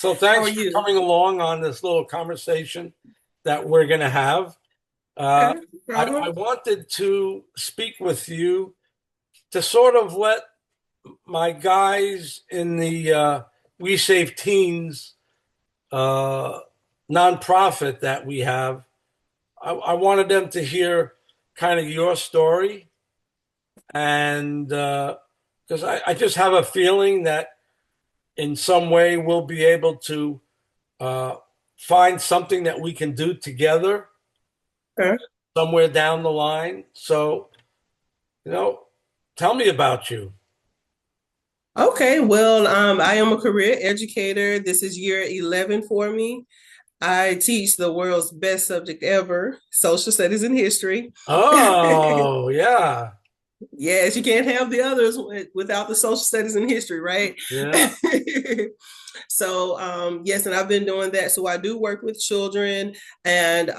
So How thanks are for you? coming along on this little conversation that we're going to have. Uh, Okay, no I problem. wanted to speak with you to sort of let my guys in the We Save Teens uh, nonprofit that we have. I wanted them to hear kind of your story, and because I just have a feeling that in some way we'll be able to uh, find something that we can do together Okay. somewhere down the line. So, you know, tell me about you. Okay, well, I am a career educator. This is year 11 for me. I teach the world's best subject ever, social studies and history. Oh, yeah. Yes, you can't have the others without the social studies and history, right? Yeah. So, yes, and I've been doing that. So I do work with children, and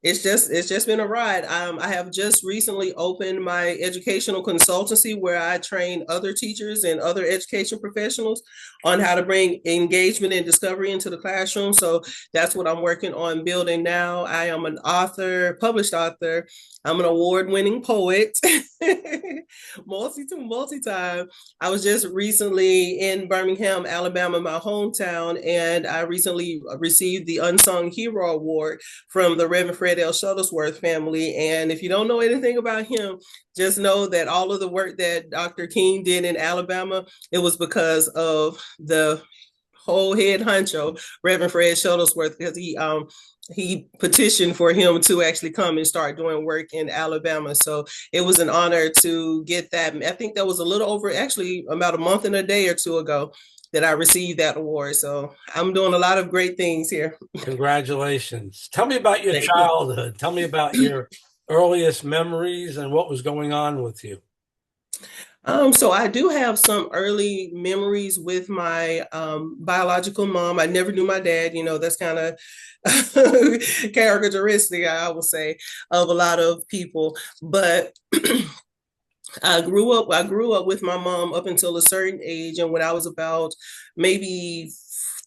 it's just been a ride. I have just recently opened my educational consultancy where I train other teachers and other education professionals on how to bring engagement and discovery into the classroom. So that's what I'm working on building now. I am an author, published author. I'm an award-winning poet, multi-time. I was just recently in Birmingham, Alabama, my hometown, and I recently received the Unsung Hero Award from the Reverend Fred L. Shuttlesworth family. And if you don't know anything about him, just know that all of the work that Dr. King did in Alabama, it was because of the whole head honcho, Reverend Fred Shuttlesworth, because he petitioned for him to actually come and start doing work in Alabama. So it was an honor to get that. I think that was a little over, actually, about a month and a day or two ago that I received that award. So I'm doing a lot of great things here. Congratulations. Tell me about your Thank you. childhood. Tell me about your earliest memories and what was going on with you. So I do have some early memories with my biological mom. I never knew my dad. That's kind of characteristic, I would say, of a lot of people. But I grew up with my mom up until a certain age, and when I was about maybe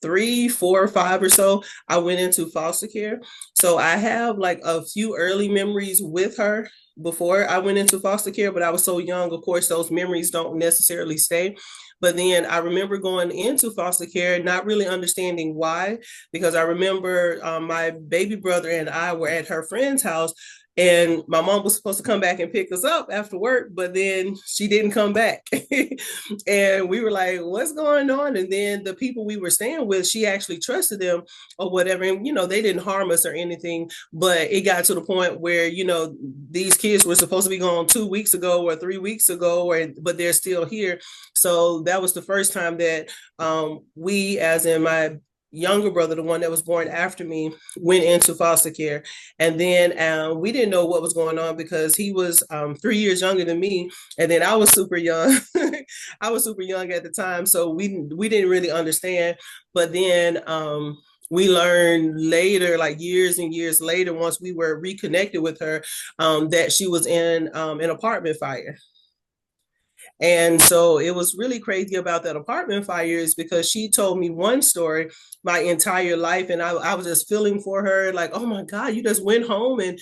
3, 4, 5 or so, I went into foster care. So I have like a few early memories with her before I went into foster care, but I was so young. Of course, those memories don't necessarily stay. But then I remember going into foster care, not really understanding why, because I remember my baby brother and I were at her friend's house, and my mom was supposed to come back and pick us up after work, but then she didn't come back. And we were like, what's going on? And then the people we were staying with, she actually trusted them or whatever. And, they didn't harm us or anything. But it got to the point where, these kids were supposed to be gone 2 weeks ago or 3 weeks ago, but they're still here. So that was the first time that we, as in my younger brother, the one that was born after me, went into foster care. And then we didn't know what was going on because he was 3 years younger than me. And then I was super young. I was super young at the time. So we didn't really understand. But then we learned later, like years and years later, once we were reconnected with her, that she was in an apartment fire. And so it was really crazy about that apartment fire is because she told me one story my entire life. And I was just feeling for her, like, oh my God, you just went home. And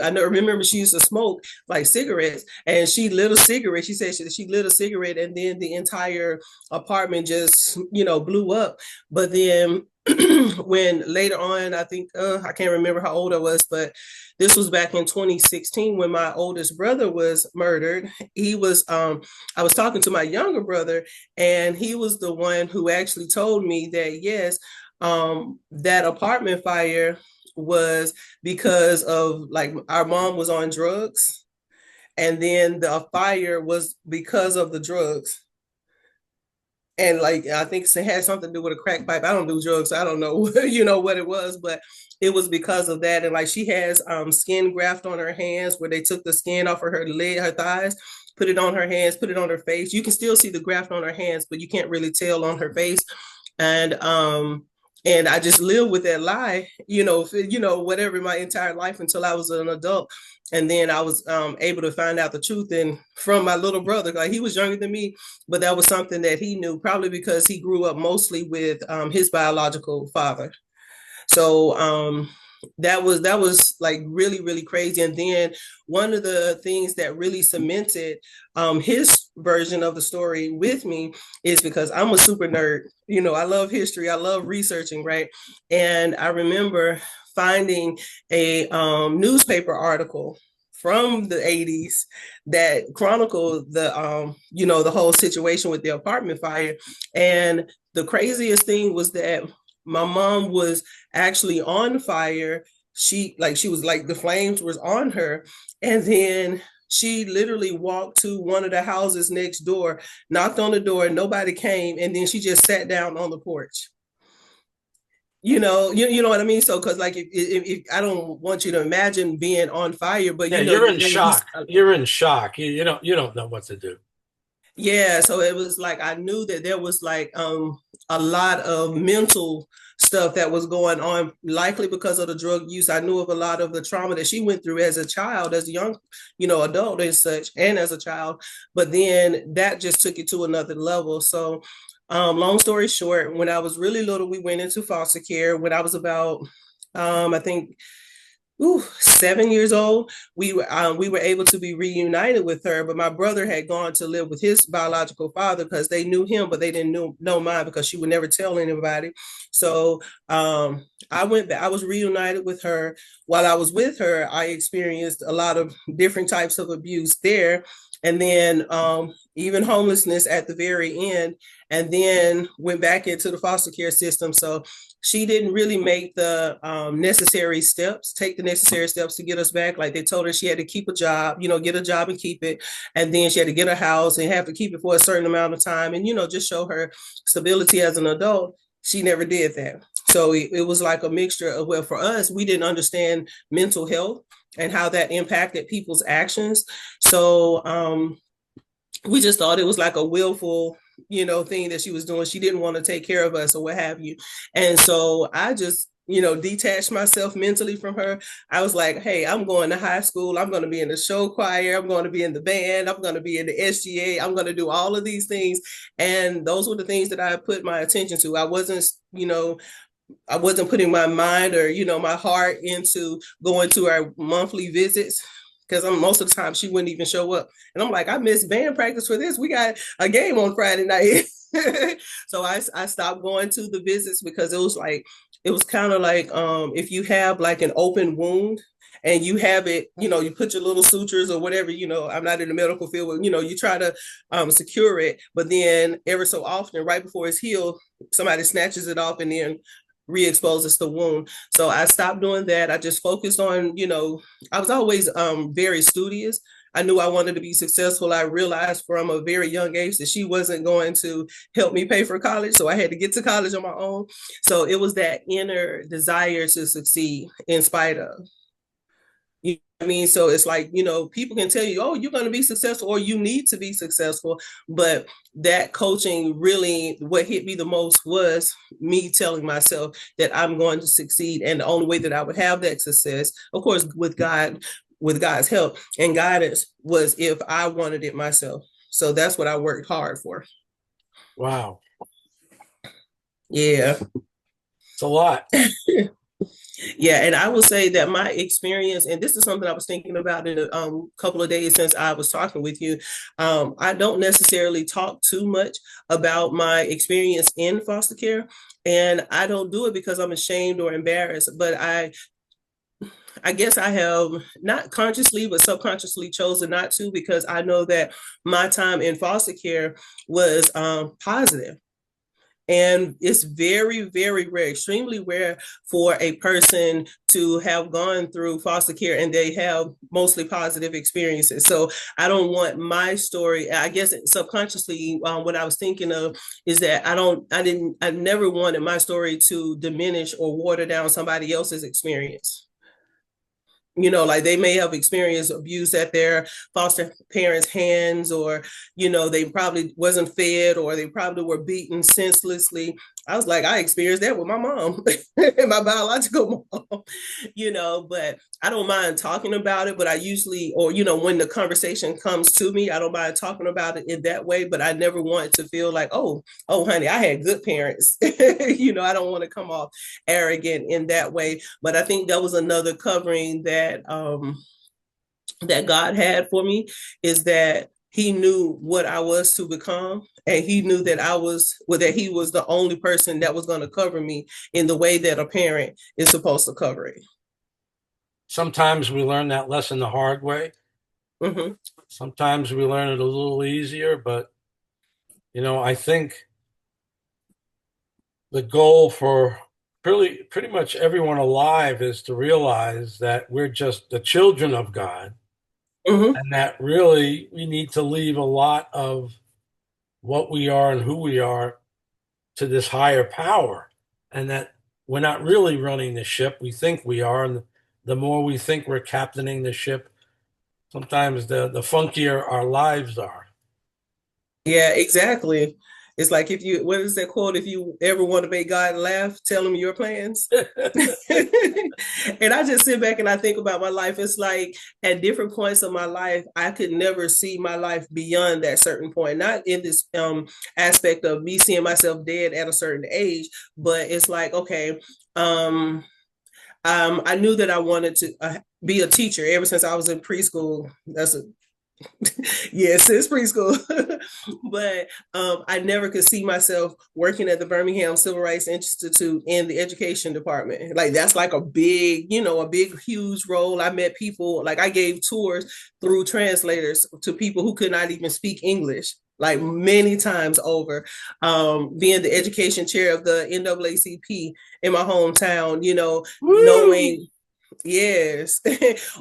I remember she used to smoke like cigarettes, and she lit a cigarette. She said she lit a cigarette, and then the entire apartment just, blew up. But then when later on, I think, I can't remember how old I was, but this was back in 2016 when my oldest brother was murdered. I was talking to my younger brother, and he was the one who actually told me that, yes, that apartment fire was because of, like, our mom was on drugs, and then the fire was because of the drugs. And like, I think it had something to do with a crack pipe. I don't do drugs, so I don't know, what it was, but it was because of that. And like, she has skin graft on her hands where they took the skin off of her leg, her thighs, put it on her hands, put it on her face. You can still see the graft on her hands, but you can't really tell on her face. And And I just lived with that lie, whatever my entire life until I was an adult. And then I was able to find out the truth and from my little brother. Like, he was younger than me, but that was something that he knew, probably because he grew up mostly with his biological father. So that was like really, really crazy. And then one of the things that really cemented his version of the story with me is because I'm a super nerd. I love history, I love researching, right? And I remember finding a newspaper article from the 80s that chronicled the whole situation with the apartment fire. And the craziest thing was that my mom was actually on fire. She was like, the flames was on her. And then she literally walked to one of the houses next door, knocked on the door, nobody came, and then she just sat down on the porch. You know what I mean? So, because like, if I don't want you to imagine being on fire, but Yeah, you're in you shock. You're in shock. You don't know what to do. yeah, so it was like I knew that there was like a lot of mental stuff that was going on, likely because of the drug use. I knew of a lot of the trauma that she went through as a child, as a young, adult and such, and as a child. But then that just took it to another level. So long story short, when I was really little, we went into foster care. When I was about I think 7 years old, we were able to be reunited with her. But my brother had gone to live with his biological father because they knew him, but they didn't know mine because she would never tell anybody. So I went back. I was reunited with her. While I was with her, I experienced a lot of different types of abuse there, and then even homelessness at the very end. And then went back into the foster care system. So she didn't really make the take the necessary steps to get us back. Like, they told her she had to keep a job, get a job and keep it. And then she had to get a house and have to keep it for a certain amount of time and, just show her stability as an adult. She never did that. So it was like a mixture of, well, for us, we didn't understand mental health and how that impacted people's actions. So we just thought it was like a willful thing that she was doing. She didn't want to take care of us or what have you. And so I just detached myself mentally from her. I was like, hey, I'm going to high school, I'm going to be in the show choir, I'm going to be in the band, I'm going to be in the SGA, I'm going to do all of these things. And those were the things that I put my attention to. I wasn't putting my mind or my heart into going to our monthly visits, because most of the time she wouldn't even show up. And I'm like, I missed band practice for this. We got a game on Friday night. So I stopped going to the visits because it was kind of like if you have like an open wound and you have it, you put your little sutures or whatever, I'm not in the medical field, but you try to secure it, but then ever so often, right before it's healed, somebody snatches it off and then re-exposes the wound. So I stopped doing that. I just focused on, I was always very studious. I knew I wanted to be successful. I realized from a very young age that she wasn't going to help me pay for college. So I had to get to college on my own. So it was that inner desire to succeed in spite of. You know what I mean? So it's like, people can tell you, oh, you're going to be successful or you need to be successful. But that coaching, really, what hit me the most was me telling myself that I'm going to succeed. And the only way that I would have that success, of course, with God's help and guidance, was if I wanted it myself. So that's what I worked hard for. Wow, Yeah. it's a lot. Yeah, and I will say that my experience, and this is something I was thinking about in a couple of days since I was talking with you. I don't necessarily talk too much about my experience in foster care, and I don't do it because I'm ashamed or embarrassed. But I guess I have not consciously, but subconsciously chosen not to, because I know that my time in foster care was positive. And it's very, very rare, extremely rare for a person to have gone through foster care and they have mostly positive experiences. So I don't want my story, I guess subconsciously, what I was thinking of is that I never wanted my story to diminish or water down somebody else's experience. Like, they may have experienced abuse at their foster parents' hands, or they probably wasn't fed, or they probably were beaten senselessly. I was like, I experienced that with my mom, my biological mom, but I don't mind talking about it. But I usually, or, when the conversation comes to me, I don't mind talking about it in that way. But I never want to feel like, oh, honey, I had good parents. I don't want to come off arrogant in that way. But I think that was another covering that God had for me, is that he knew what I was to become, and he knew that that he was the only person that was going to cover me in the way that a parent is supposed to cover it. Sometimes we learn that lesson the hard way. Mm-hmm. Sometimes we learn it a little easier, but I think the goal for pretty much everyone alive is to realize that we're just the children of God, Mm-hmm. and that really we need to leave a lot of what we are and who we are to this higher power, and that we're not really running the ship. We think we are, and the more we think we're captaining the ship, sometimes the funkier our lives are. Yeah, exactly. It's like, what is that quote? If you ever want to make God laugh, tell him your plans. And I just sit back and I think about my life. It's like at different points of my life, I could never see my life beyond that certain point. Not in this aspect of me seeing myself dead at a certain age, but it's like, okay, I knew that I wanted to be a teacher ever since I was in preschool. That's a Yes, it's preschool. But I never could see myself working at the Birmingham Civil Rights Institute in the education department. Like that's like a big, huge role. I met people, like I gave tours through translators to people who could not even speak English. Like many times over, being the education chair of the NAACP in my hometown, Woo! knowing. Yes.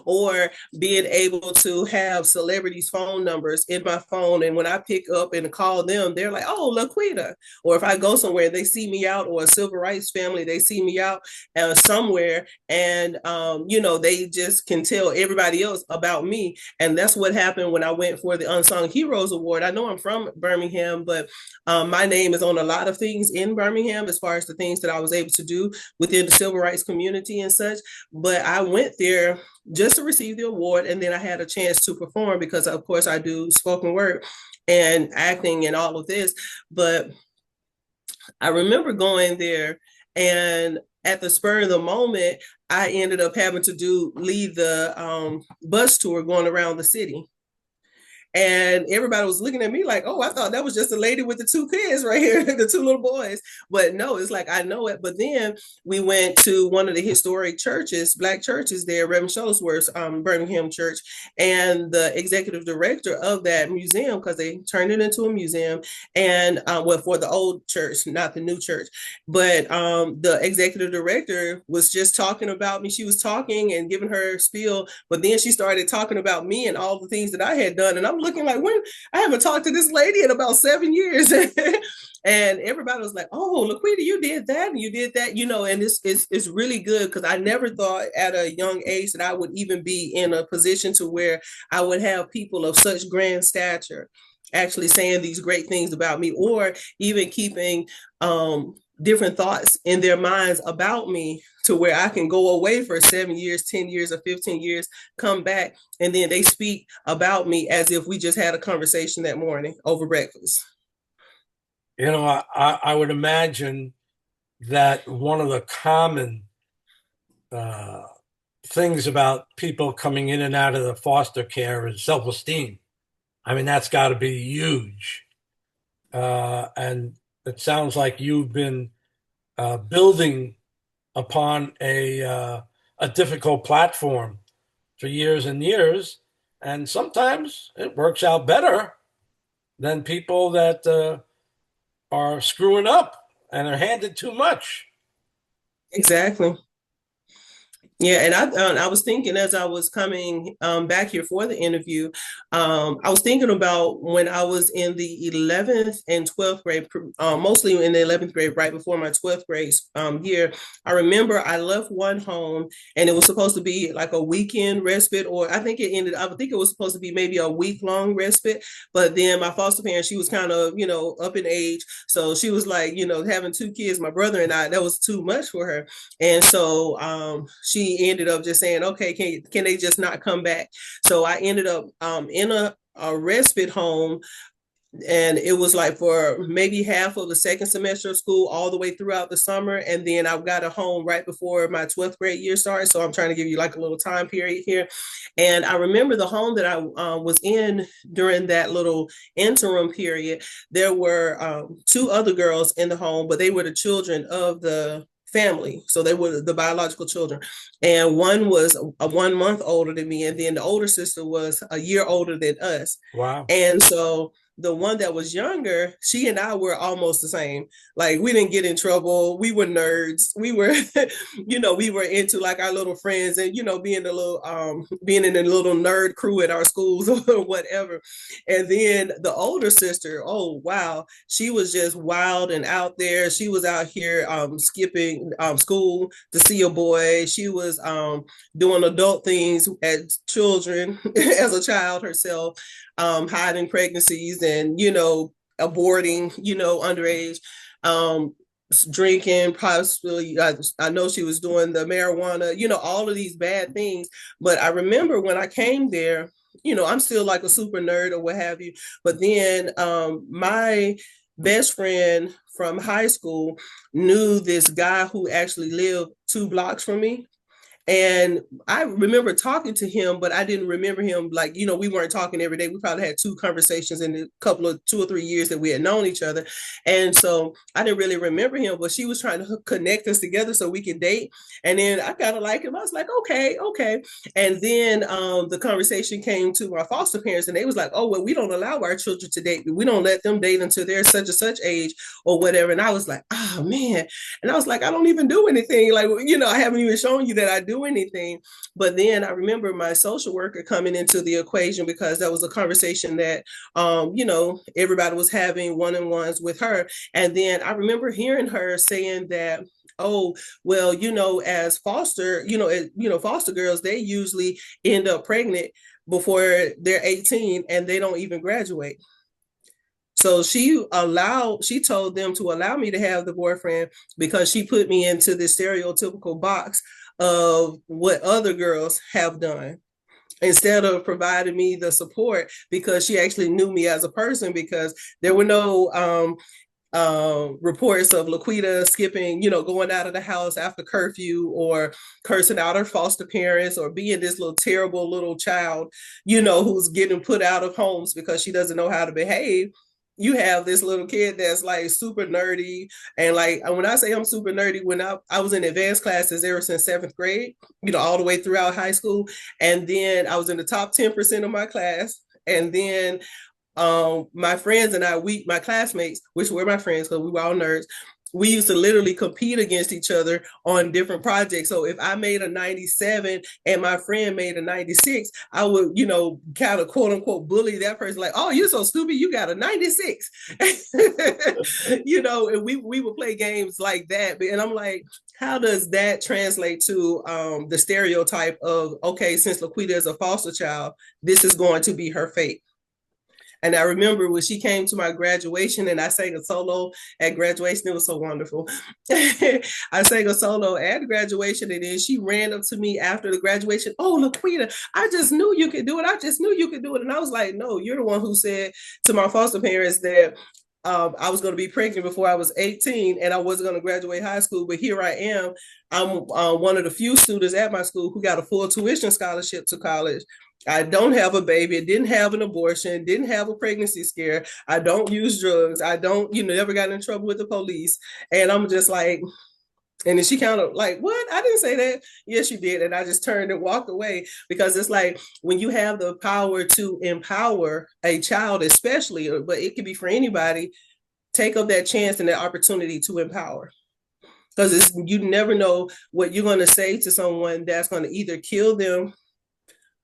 Or being able to have celebrities' phone numbers in my phone. And when I pick up and call them, they're like, oh, LaQuita. Or if I go somewhere, they see me out, or a civil rights family, they see me out somewhere. And, they just can tell everybody else about me. And that's what happened when I went for the Unsung Heroes Award. I know I'm from Birmingham, but my name is on a lot of things in Birmingham as far as the things that I was able to do within the civil rights community and such. But I went there just to receive the award, and then I had a chance to perform because, of course, I do spoken word and acting and all of this. But I remember going there, and at the spur of the moment, I ended up having to lead the bus tour going around the city. And everybody was looking at me like, oh, I thought that was just a lady with the two kids right here, the two little boys. But no, it's like, I know it. But then we went to one of the historic churches, Black churches there, Reverend Shuttlesworth's Birmingham Church, and the executive director of that museum, because they turned it into a museum, and for the old church, not the new church. But the executive director was just talking about me. She was talking and giving her spiel, but then she started talking about me and all the things that I had done. And I'm looking like, when I haven't talked to this lady in about 7 years. And everybody was like, oh, LaQuita, you did that and you did that, and it's really good, because I never thought at a young age that I would even be in a position to where I would have people of such grand stature actually saying these great things about me, or even keeping different thoughts in their minds about me, to where I can go away for 7 years, 10 years, or 15 years, come back, and then they speak about me as if we just had a conversation that morning over breakfast. I would imagine that one of the common uh, things about people coming in and out of the foster care is self-esteem. I mean, that's got to be huge. And it sounds like you've been building upon a difficult platform for years and years, and sometimes it works out better than people that are screwing up and are handed too much. Exactly. Yeah, and I was thinking as I was coming back here for the interview, I was thinking about when I was in the 11th and 12th grade, mostly in the 11th grade, right before my 12th grade year. I remember I left one home, and it was supposed to be like a weekend respite, or I think it was supposed to be maybe a week long respite. But then my foster parent, she was kind of, up in age. So she was like, having two kids, my brother and I, that was too much for her. And so she ended up just saying, okay, can they just not come back? So I ended up in a respite home, and it was like for maybe half of the second semester of school all the way throughout the summer. And then I got a home right before my 12th grade year started. So I'm trying to give you like a little time period here. And I remember the home that I was in during that little interim period. There were two other girls in the home, but they were the children of the family. So they were the biological children. And one was a 1 month older than me. And then the older sister was a year older than us. Wow. And so the one that was younger, she and I were almost the same. Like we didn't get in trouble. We were nerds. We were, we were into like our little friends and being in a little nerd crew at our schools or whatever. And then the older sister, oh wow, she was just wild and out there. She was out here skipping school to see a boy. She was doing adult things as children as a child herself, hiding pregnancies and, aborting, underage, drinking, possibly. I know she was doing the marijuana, all of these bad things. But I remember when I came there, I'm still like a super nerd or what have you. But then my best friend from high school knew this guy who actually lived 2 blocks from me. And I remember talking to him, but I didn't remember him like, we weren't talking every day. We probably had 2 conversations in a couple of 2 or 3 years that we had known each other. And so I didn't really remember him, but she was trying to connect us together so we could date. And then I kind of like him. I was like, okay, okay. And then the conversation came to my foster parents, and they was like, oh, well, we don't allow our children to date. We don't let them date until they're such and such age or whatever. And I was like, oh, man. And I was like, I don't even do anything. Like, I haven't even shown you that I do anything. But then I remember my social worker coming into the equation because that was a conversation that, everybody was having one-on-ones with her. And then I remember hearing her saying that, oh, well, as foster girls, they usually end up pregnant before they're 18 and they don't even graduate. So she told them to allow me to have the boyfriend because she put me into this stereotypical box of what other girls have done instead of providing me the support, because she actually knew me as a person, because there were no reports of LaQuita skipping, going out of the house after curfew or cursing out her foster parents or being this little terrible little child, who's getting put out of homes because she doesn't know how to behave. You have this little kid that's like super nerdy. And like when I say I'm super nerdy, when I was in advanced classes ever since 7th grade, all the way throughout high school. And then I was in the top 10% of my class. And then my friends and my classmates, which were my friends because we were all nerds, we used to literally compete against each other on different projects. So if I made a 97 and my friend made a 96, I would, kind of quote unquote bully that person like, oh, you're so stupid, you got a 96. And we would play games like that. And I'm like, how does that translate to the stereotype of, okay, since LaQuita is a foster child, this is going to be her fate? And I remember when she came to my graduation and I sang a solo at graduation, it was so wonderful. I sang a solo at graduation, and then she ran up to me after the graduation. Oh, LaQuita, I just knew you could do it. I just knew you could do it. And I was like, no, you're the one who said to my foster parents that I was going to be pregnant before I was 18 and I wasn't going to graduate high school. But here I am. I'm one of the few students at my school who got a full tuition scholarship to college. I don't have a baby, didn't have an abortion, didn't have a pregnancy scare. I don't use drugs. I don't, never got in trouble with the police. And I'm just like, and then she kind of like, what? I didn't say that. Yes, you did. And I just turned and walked away, because it's like when you have the power to empower a child, especially, but it could be for anybody, take up that chance and that opportunity to empower. because it's you never know what you're going to say to someone that's going to either kill them,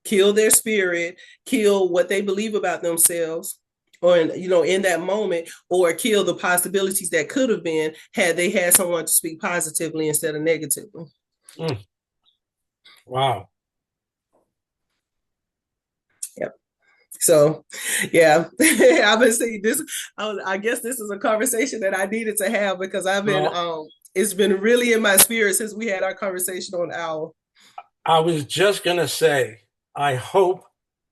kill their spirit, kill what they believe about themselves, or in that moment, or kill the possibilities that could have been had they had someone to speak positively instead of negatively. Mm, wow. Yep. So, yeah, I've been saying this. I guess this is a conversation that I needed to have because I've been. Well, It's been really in my spirit since we had our conversation on Owl. I was just going to say, I hope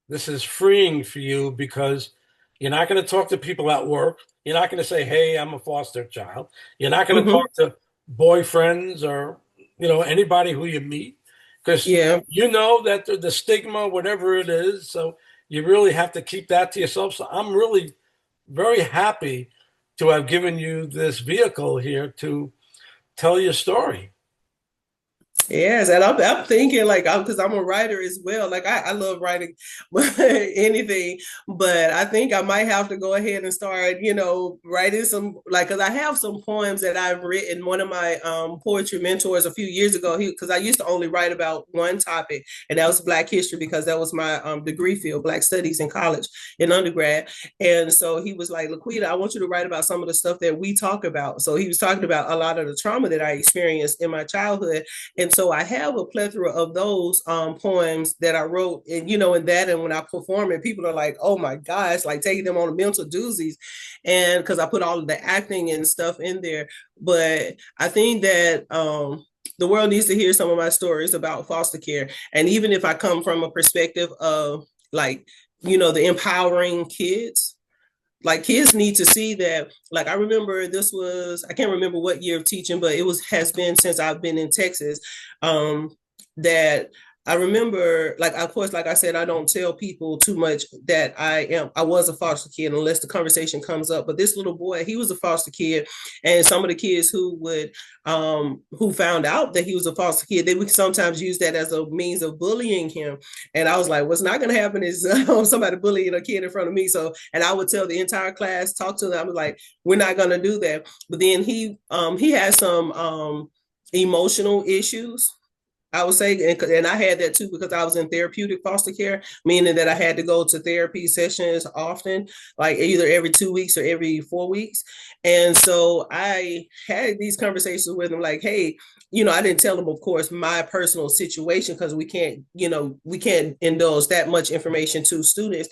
this is freeing for you because you're not going to talk to people at work. You're not going to say, "Hey, I'm a foster child." You're not going to Mm-hmm. talk to boyfriends or, anybody who you meet because Yeah. you know that the stigma, whatever it is. So you really have to keep that to yourself. So I'm really very happy to have given you this vehicle here to tell your story. Yes, and I'm thinking like because I'm a writer as well. Like I love writing anything, but I think I might have to go ahead and start, writing some like because I have some poems that I've written. One of my poetry mentors a few years ago, he because I used to only write about one topic, and that was Black history because that was my degree field, Black studies in college in undergrad. And so he was like, LaQuita, I want you to write about some of the stuff that we talk about. So he was talking about a lot of the trauma that I experienced in my childhood, and so I have a plethora of those poems that I wrote, and and when I perform it, people are like, "Oh my gosh!" Like taking them on a mental doozies, and because I put all of the acting and stuff in there. But I think that the world needs to hear some of my stories about foster care, and even if I come from a perspective of like the empowering kids, like kids need to see that. Like I remember this was, I can't remember what year of teaching, but it was has been since I've been in Texas. That I remember, like, of course, like I said, I don't tell people too much that I was a foster kid unless the conversation comes up. But this little boy, he was a foster kid, and some of the kids who found out that he was a foster kid, they would sometimes use that as a means of bullying him. And I was like, what's not going to happen is somebody bullying a kid in front of me. So, and I would tell the entire class, talk to them. I was like, we're not going to do that. But then he had some emotional issues, I would say, and I had that too because I was in therapeutic foster care, meaning that I had to go to therapy sessions often, like either every 2 weeks or every 4 weeks. And so I had these conversations with him, like, hey, I didn't tell him, of course, my personal situation because we can't indulge that much information to students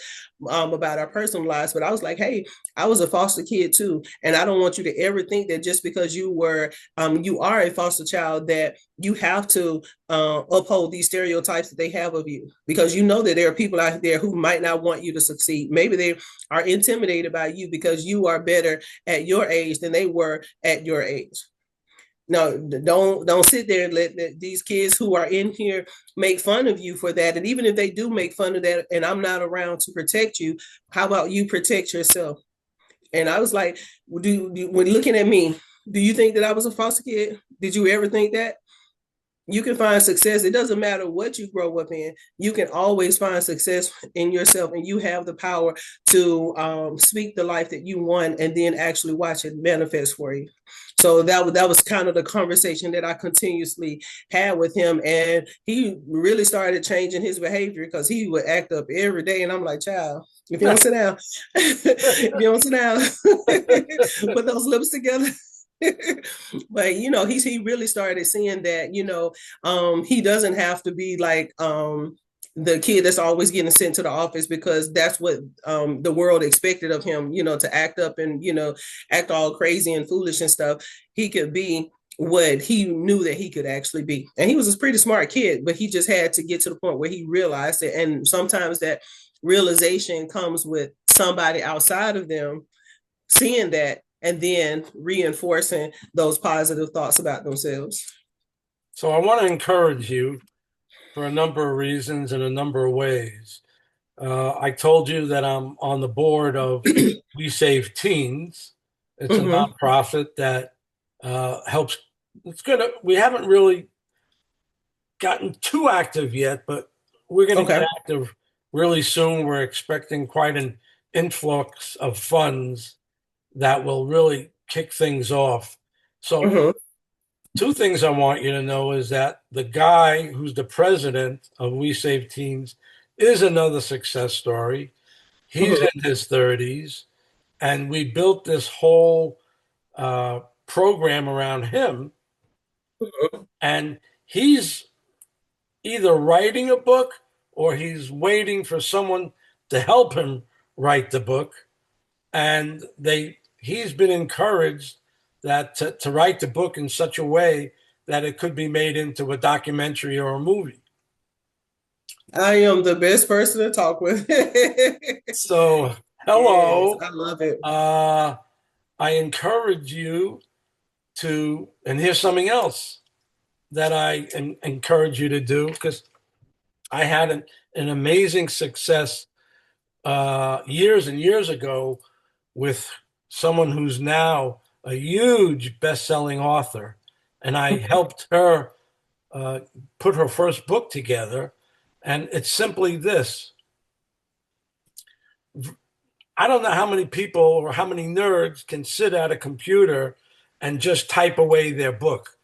about our personal lives. But I was like, hey, I was a foster kid too, and I don't want you to ever think that just because you are a foster child that you have to uphold these stereotypes that they have of you, because that there are people out there who might not want you to succeed. Maybe they are intimidated by you because you are better at your age than they were at your age. No, don't sit there and let these kids who are in here make fun of you for that. And even if they do make fun of that and I'm not around to protect you, how about you protect yourself? And I was like, when looking at me, do you think that I was a foster kid? Did you ever think that? You can find success. It doesn't matter what you grow up in. You can always find success in yourself, and you have the power to speak the life that you want, and then actually watch it manifest for you. So that was kind of the conversation that I continuously had with him, and he really started changing his behavior because he would act up every day, and I'm like, child, if you don't sit down, if you don't sit down, put those lips together. But he really started seeing that he doesn't have to be like the kid that's always getting sent to the office because that's what the world expected of him, to act up and act all crazy and foolish and stuff. He could be what he knew that he could actually be, and he was a pretty smart kid, but he just had to get to the point where he realized it. And sometimes that realization comes with somebody outside of them seeing that and then reinforcing those positive thoughts about themselves. So I want to encourage you for a number of reasons in a number of ways. I told you that I'm on the board of We Save Teens. It's a Mm-hmm. nonprofit that helps. It's gonna. We haven't really gotten too active yet, but we're going to get Okay. active really soon. We're expecting quite an influx of funds that will really kick things off. So Mm-hmm. two things I want you to know is that the guy who's the president of We Save Teens is another success story. He's Mhm. in his 30s, and we built this whole program around him. Mhm. And he's either writing a book or he's waiting for someone to help him write the book. And he's been encouraged that to write the book in such a way that it could be made into a documentary or a movie. I am the best person to talk with. So, Yes, hello. I love it. Uh, I encourage you to, and here's something else that encourage you to do because I had an amazing success years and years ago with someone who's now a huge best-selling author, and I helped her uh, put her first book together. And it's simply this: I don't know how many people or how many nerds can sit at a computer and just type away their book.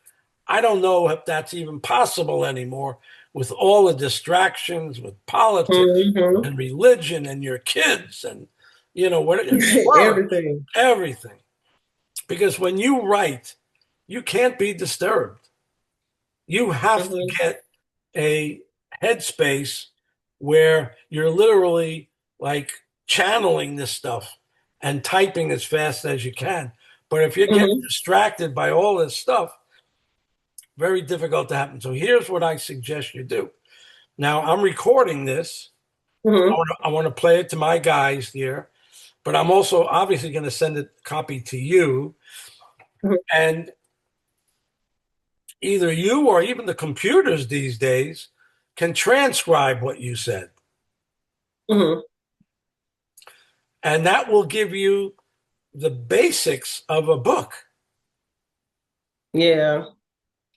I don't know if that's even possible anymore with all the distractions with politics Mhm. and religion and your kids and what and work, Everything. everything. Because when you write, you can't be disturbed. You have to Mhm. get a headspace where you're literally like channeling this stuff and typing as fast as you can. But if you're getting Mhm. distracted by all this stuff, very difficult to happen. So here's what I suggest you do. Now I'm recording this. Mhm. I want to play it to my guys here, but I'm also obviously going to send a copy to you. Mhm. And either you or even the computers these days can transcribe what you said. Mhm. And that will give you the basics of a book. Yeah.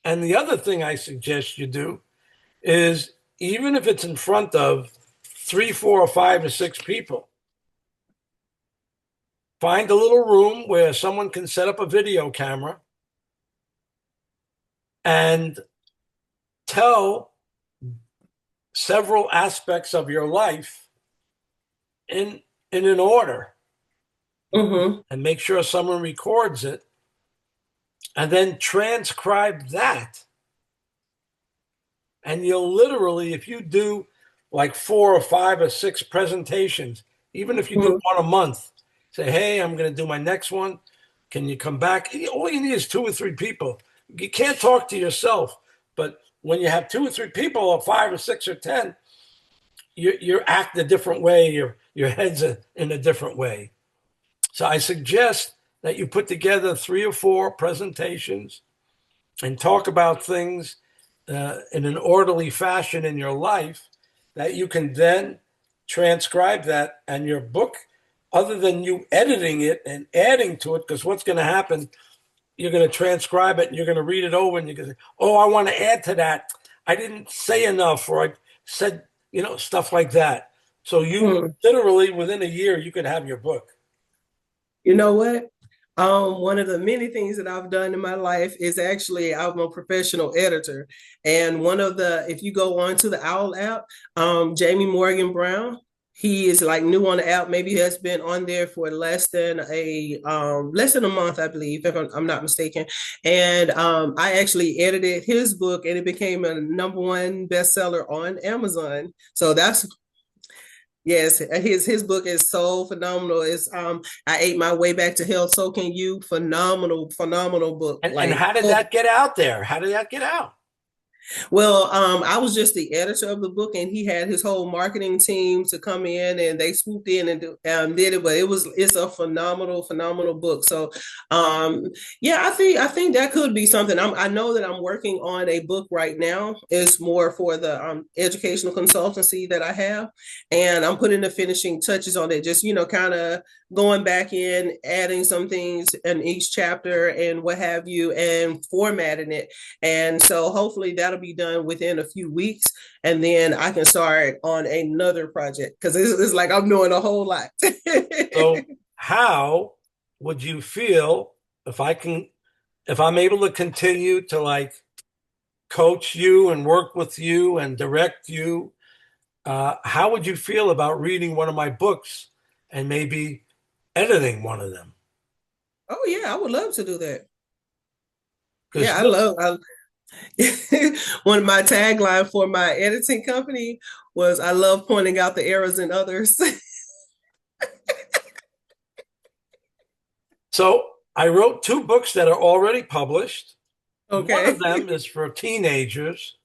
And the other thing I suggest you do is even if it's in front of three, four, or five, or six people, find a little room where someone can set up a video camera and tell several aspects of your life in an order Mhm. and make sure someone records it and then transcribe that. And you'll literally, if you do like four or five or six presentations, even if you do Mhm. one a month, say, hey, I'm going to do my next one. Can you come back? All you need is two or three people. You can't talk to yourself, but when you have two or three people, or five or six or 10, you act a different way. Your head's in a different way. So I suggest that you put together three or four presentations and talk about things in an orderly fashion in your life that you can then transcribe that and your book, other than you editing it and adding to it, because what's going to happen, you're going to transcribe it and you're going to read it over and you're going to say, oh, I want to add to that. I didn't say enough, or I said, stuff like that. So you Mhm. literally within a year, you could have your book. You know what? One of the many things that I've done in my life is actually I'm a professional editor. And one of the, if you go on to the Owl app, Jamie Morgan Brown, he is like new on the app. Maybe he has been on there for less than a month, I believe, if I'm not mistaken. And I actually edited his book, and it became a number one bestseller on Amazon. So that's Yes, his book is so phenomenal. It's I ate my way back to health. So can you. Phenomenal book. And Like how did oh, that get out there? How did that get out? well, I was just the editor of the book, and he had his whole marketing team to come in, and they swooped in and did it. But it's a phenomenal book. So, um, yeah, I think that could be something. I know that I'm working on a book right now. It's more for the educational consultancy that I have, and I'm putting the finishing touches on it. Just kind of going back in, adding some things in each chapter and what have you, and formatting it, and so hopefully that'll be done within a few weeks. And then I can start on another project because it's like I'm doing a whole lot. So, how would you feel if I can if I'm able to continue to like coach you and work with you and direct you, how would you feel about reading one of my books and maybe editing one of them? Oh yeah, I would love to do that. Because Yeah, I one of my tagline for my editing company was I love pointing out the errors in others. so I wrote two books that are already published. One of Okay. them is for teenagers,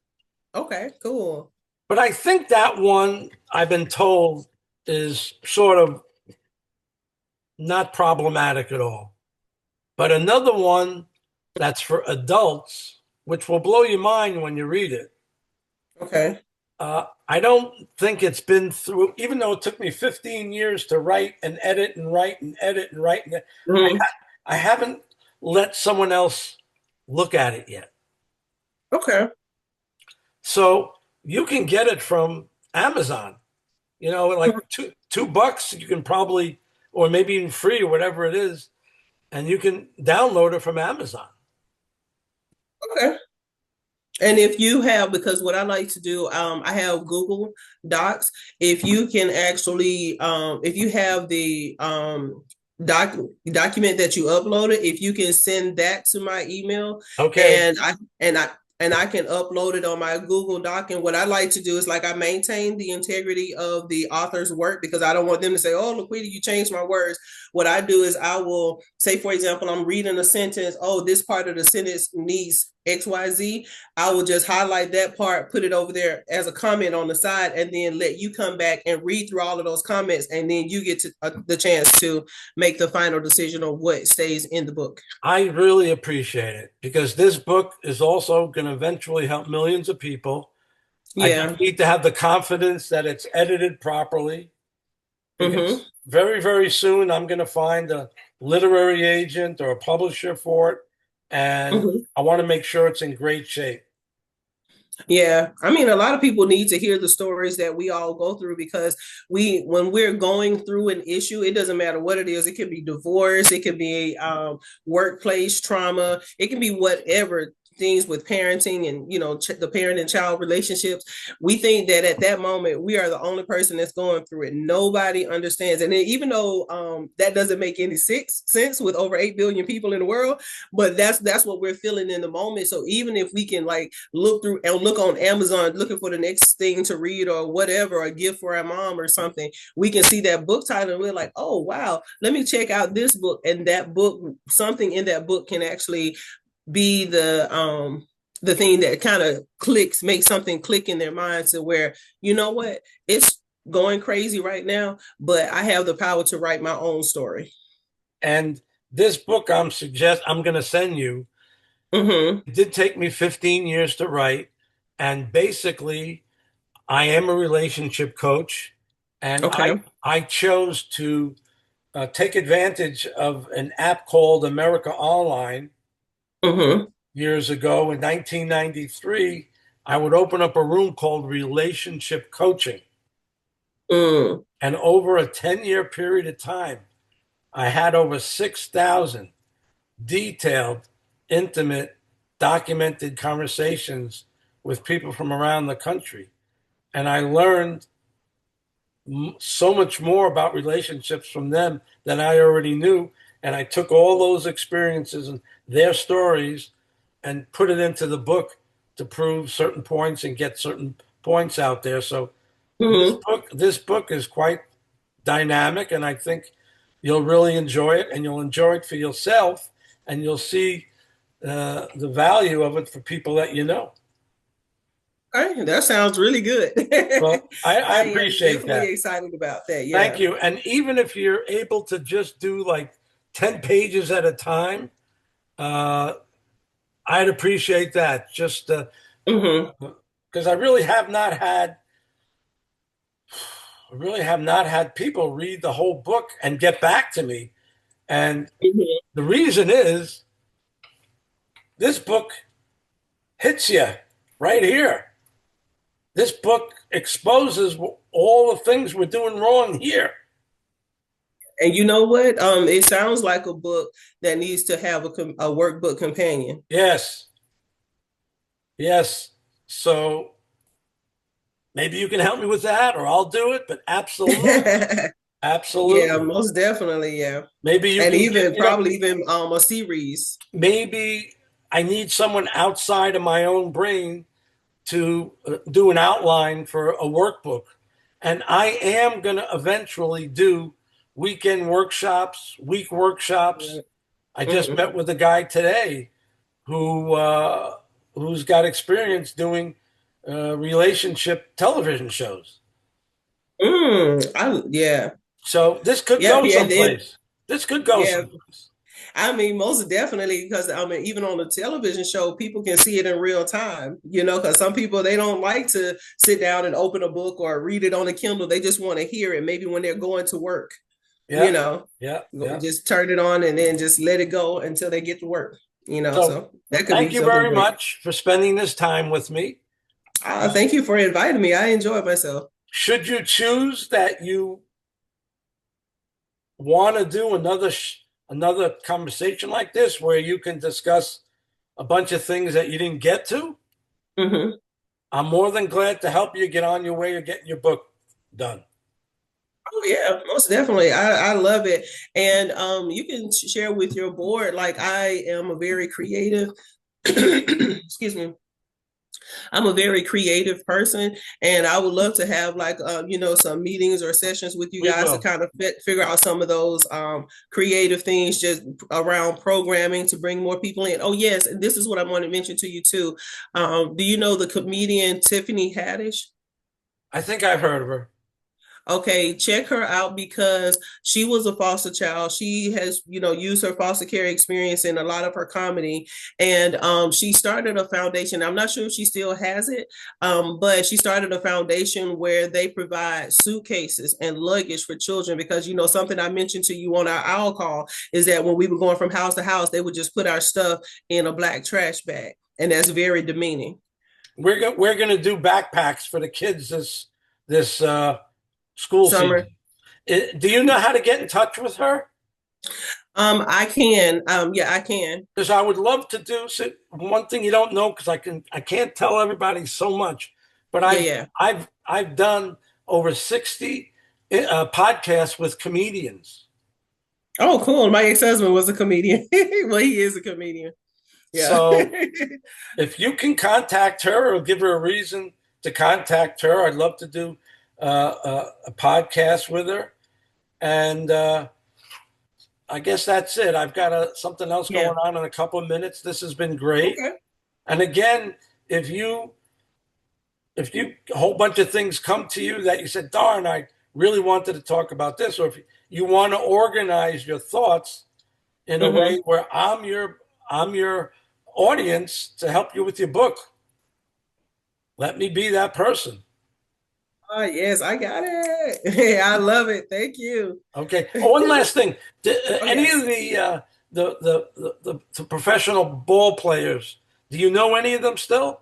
Okay, cool. but I think that one I've been told is sort of not problematic at all. But another one that's for adults, which will blow your mind when you read it. Okay. I don't think it's been through, even though it took me 15 years to write and edit and write and edit and write. Mhm. I haven't let someone else look at it yet. Okay. So you can get it from Amazon, like $2, you can probably, or maybe even free or whatever it is, and you can download it from Amazon. Okay. And if you have, because what I like to do, I have Google Docs. If you can actually, if you have the document that you uploaded, if you can send that to my email, Okay. and I can upload it on my Google Doc. And what I like to do is like I maintain the integrity of the author's work because I don't want them to say, "Oh, LaQuita, you changed my words." What I do is I will say, for example, I'm reading a sentence. Oh, this part of the sentence needs XYZ. I will just highlight that part, put it over there as a comment on the side, and then let you come back and read through all of those comments, and then you get to the chance to make the final decision on what stays in the book. I really appreciate it because this book is also going to eventually help millions of people. I Yeah. just need to have the confidence that it's edited properly Mm-hmm. because very, very soon I'm going to find a literary agent or a publisher for it. And Mm-hmm. I want to make sure it's in great shape. Yeah, I mean, a lot of people need to hear the stories that we all go through because when we're going through an issue, it doesn't matter what it is. It could be divorce, it could be workplace trauma, it can be whatever things with parenting and the parent and child relationships. We think that at that moment we are the only person that's going through it. Nobody understands, and even though that doesn't make any sense with over 8 billion people in the world, but that's what we're feeling in the moment. So even if we can like look through and look on Amazon looking for the next thing to read or whatever, a gift for our mom or something, we can see that book title and we're like, oh wow, let me check out this book. And that book, something in that book can actually be the thing that kind of clicks, makes something click in their minds to where, you know what, it's going crazy right now, but I have the power to write my own story. And this book I'm going to send you. Mm-hmm. It did take me 15 years to write. And basically, I am a relationship coach. And Okay. I chose to take advantage of an app called America Online Mm-hmm. years ago in 1993. I would open up a room called Relationship Coaching. Mm. And over a 10-year period of time, I had over 6,000 detailed, intimate, documented conversations with people from around the country. And I learned so much more about relationships from them than I already knew. And I took all those experiences and their stories and put it into the book to prove certain points and get certain points out there. So Mm-hmm. this book is quite dynamic, and I think you'll really enjoy it, and you'll enjoy it for yourself, and you'll see the value of it for people that you know. Okay, that sounds really good. Well, I I am appreciate definitely that. excited about that. Thank Yeah. you. And even if you're able to just do like 10 pages at a time, uh, I'd appreciate that. Just Mm-hmm. because I really have not had people read the whole book and get back to me. And Mm-hmm. the reason is this book hits you right here. This book exposes all the things we're doing wrong here. And you know what? It sounds like a book that needs to have a workbook companion. Yes, yes. So maybe you can help me with that, or I'll do it. But absolutely, Yeah, absolutely. most definitely, yeah. Maybe you And can get, even probably even a series. maybe I need someone outside of my own brain to do an outline for a workbook. And I am going to eventually do weekend workshops, week workshops. I just Mm-hmm. met with a guy today who's got experience doing relationship television shows. Yeah. So this could Yep. go Yeah. And then, someplace. This could go yeah. someplace. I mean, most definitely, because I mean, even on the television show, people can see it in real time, because some people they don't like to sit down and open a book or read it on a Kindle. They just want to hear it, maybe when they're going to work, you Yeah, know, yeah, yeah. just turn it on and then just let it go until they get to work. So So that could be thank you something very great. much for spending this time with me. Thank you for inviting me. I enjoyed myself. Should you choose that you want to do another conversation like this where you can discuss a bunch of things that you didn't get to, Hmm. I'm more than glad to help you get on your way of getting your book done. Oh yeah, most definitely. I love it. And you can share with your board. Like I am a very creative, excuse me. I'm a very creative person, and I would love to have like some meetings or sessions with you We guys to will. kind of figure out some of those creative things just around programming to bring more people in. Oh yes, and this is what I want to mention to you too. Do you know the comedian Tiffany Haddish? I think I've heard of her. Okay, check her out because she was a foster child. She has, used her foster care experience in a lot of her comedy. And she started a foundation. I'm not sure if she still has it, but she started a foundation where they provide suitcases and luggage for children because, something I mentioned to you on our owl call is that when we were going from house to house, they would just put our stuff in a black trash bag. And that's very demeaning. We're gonna do backpacks for the kids this school Summer. season. Do you know how to get in touch with her? I can. Yeah, I can. Because I would love to do one thing you don't know because I can't tell everybody so much, but Yeah, yeah. I've done over 60 podcasts with comedians. Oh, cool. My ex-husband was a comedian. Well, he is a comedian. Yeah. So if you can contact her or give her a reason to contact her, I'd love to do a podcast with her. And I guess that's it. I've got something else Yeah. going on in a couple of minutes. This has been great. Okay. And again, if you a whole bunch of things come to you that you said, darn, I really wanted to talk about this, or if you want to organize your thoughts in a Mm-hmm. way where I'm your audience to help you with your book, let me be that person. Oh, yes, I got it. I love it. Thank you. Okay. Oh, one last thing. Oh, Any of yes. the professional ball players, do you know any of them still?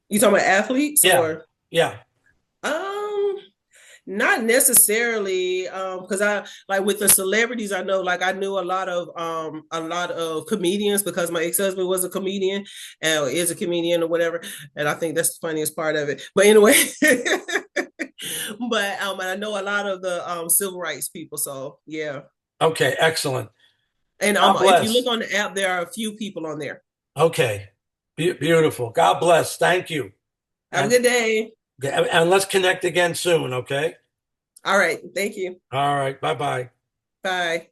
You talking about athletes Yeah. or Yeah. um not necessarily because I like with the celebrities I know like I knew a lot of comedians because my ex-husband was a comedian and is a comedian or whatever, and I think that's the funniest part of it, but anyway. But I know a lot of the civil rights people, so yeah. Okay. Excellent. And God if you bless. look on the app, there are a few people on there. Okay. Beautiful. God bless. Thank you. Have a And good day. and let's connect again soon, okay? All right, thank you. All right. Bye-bye. Bye.